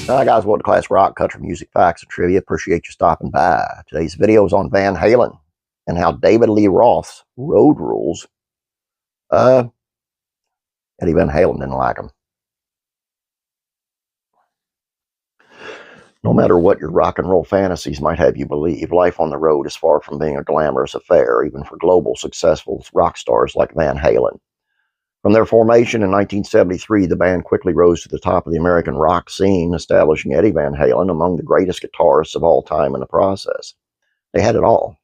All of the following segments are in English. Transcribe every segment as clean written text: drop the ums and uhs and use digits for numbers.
Hi guys, welcome to Class Rock Country Music Facts and Trivia. Appreciate you stopping by. Today's video is on Van Halen and how David Lee Roth's road rules, Eddie Van Halen didn't like them. No matter what your rock and roll fantasies might have you believe, life on the road is far from being a glamorous affair, even for global successful rock stars like Van Halen. From their formation in 1973, the band quickly rose to the top of the American rock scene, establishing Eddie Van Halen among the greatest guitarists of all time in the process. They had it all.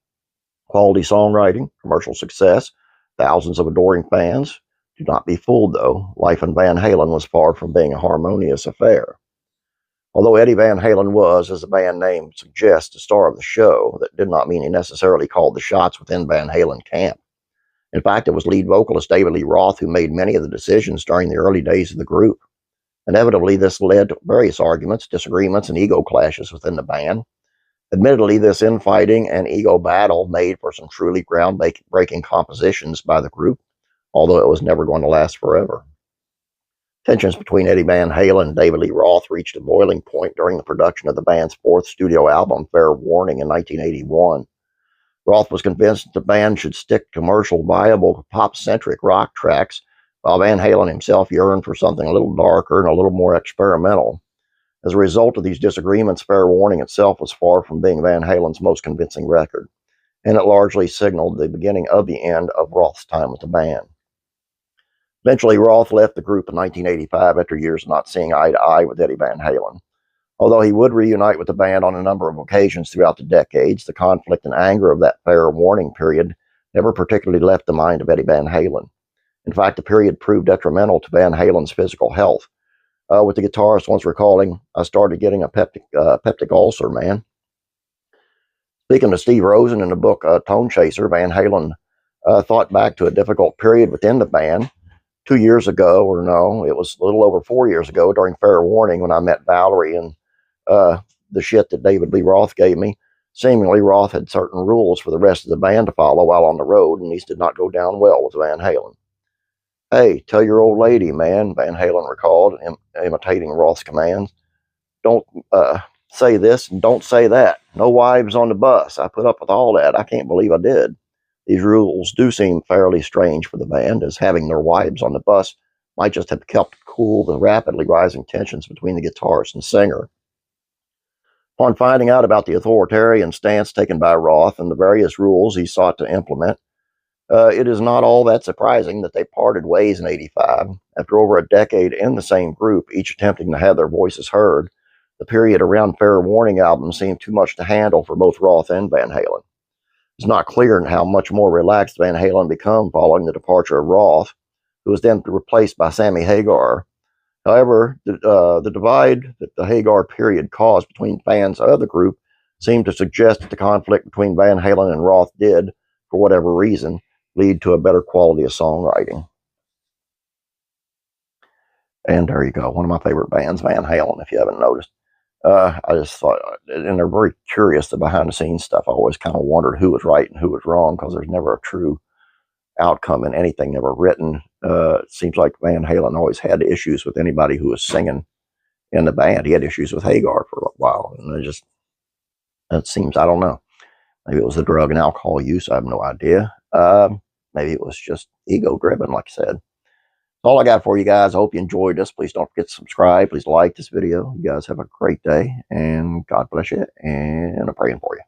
Quality songwriting, commercial success, thousands of adoring fans. Do not be fooled, though. Life in Van Halen was far from being a harmonious affair. Although Eddie Van Halen was, as the band name suggests, the star of the show, that did not mean he necessarily called the shots within Van Halen camp. In fact, it was lead vocalist David Lee Roth who made many of the decisions during the early days of the group. Inevitably, this led to various arguments, disagreements, and ego clashes within the band. Admittedly, this infighting and ego battle made for some truly groundbreaking compositions by the group, although it was never going to last forever. Tensions between Eddie Van Halen and David Lee Roth reached a boiling point during the production of the band's fourth studio album, Fair Warning, in 1981. Roth was convinced that the band should stick to commercial, viable, pop-centric rock tracks, while Van Halen himself yearned for something a little darker and a little more experimental. As a result of these disagreements, Fair Warning itself was far from being Van Halen's most convincing record, and it largely signaled the beginning of the end of Roth's time with the band. Eventually, Roth left the group in 1985 after years of not seeing eye to eye with Eddie Van Halen. Although he would reunite with the band on a number of occasions throughout the decades, the conflict and anger of that Fair Warning period never particularly left the mind of Eddie Van Halen. In fact, the period proved detrimental to Van Halen's physical health, with the guitarist once recalling, "I started getting a peptic ulcer, man." Speaking to Steve Rosen in the book Tone Chaser, Van Halen thought back to a difficult period within the band. 2 years ago, or no, it was a little over 4 years ago during Fair Warning when I met Valerie and the shit that David Lee Roth gave me. Seemingly, Roth had certain rules for the rest of the band to follow while on the road, and these did not go down well with Van Halen. "Hey, tell your old lady, man," Van Halen recalled, imitating Roth's commands. "Don't say this and don't say that. No wives on the bus. I put up with all that. I can't believe I did." These rules do seem fairly strange for the band, as having their wives on the bus might just have helped cool the rapidly rising tensions between the guitarist and singer. Upon finding out about the authoritarian stance taken by Roth and the various rules he sought to implement, it is not all that surprising that they parted ways in '85. After over a decade in the same group, each attempting to have their voices heard, the period around Fair Warning album seemed too much to handle for both Roth and Van Halen. It's not clear how much more relaxed Van Halen became following the departure of Roth, who was then replaced by Sammy Hagar. However, the divide that the Hagar period caused between fans of the group seemed to suggest that the conflict between Van Halen and Roth did, for whatever reason, lead to a better quality of songwriting. And there you go, one of my favorite bands, Van Halen, if you haven't noticed. I just thought, and they're very curious, the behind-the-scenes stuff. I always kind of wondered who was right and who was wrong, because there's never a true outcome in anything never written. It seems like Van Halen always had issues with anybody who was singing in the band. He had issues with Hagar for a while, and it seems, I don't know. Maybe it was the drug and alcohol use. I have no idea. Maybe it was just ego-driven, like I said. That's all I got for you guys. I hope you enjoyed this. Please don't forget to subscribe. Please like this video. You guys have a great day, and God bless you, and I'm praying for you.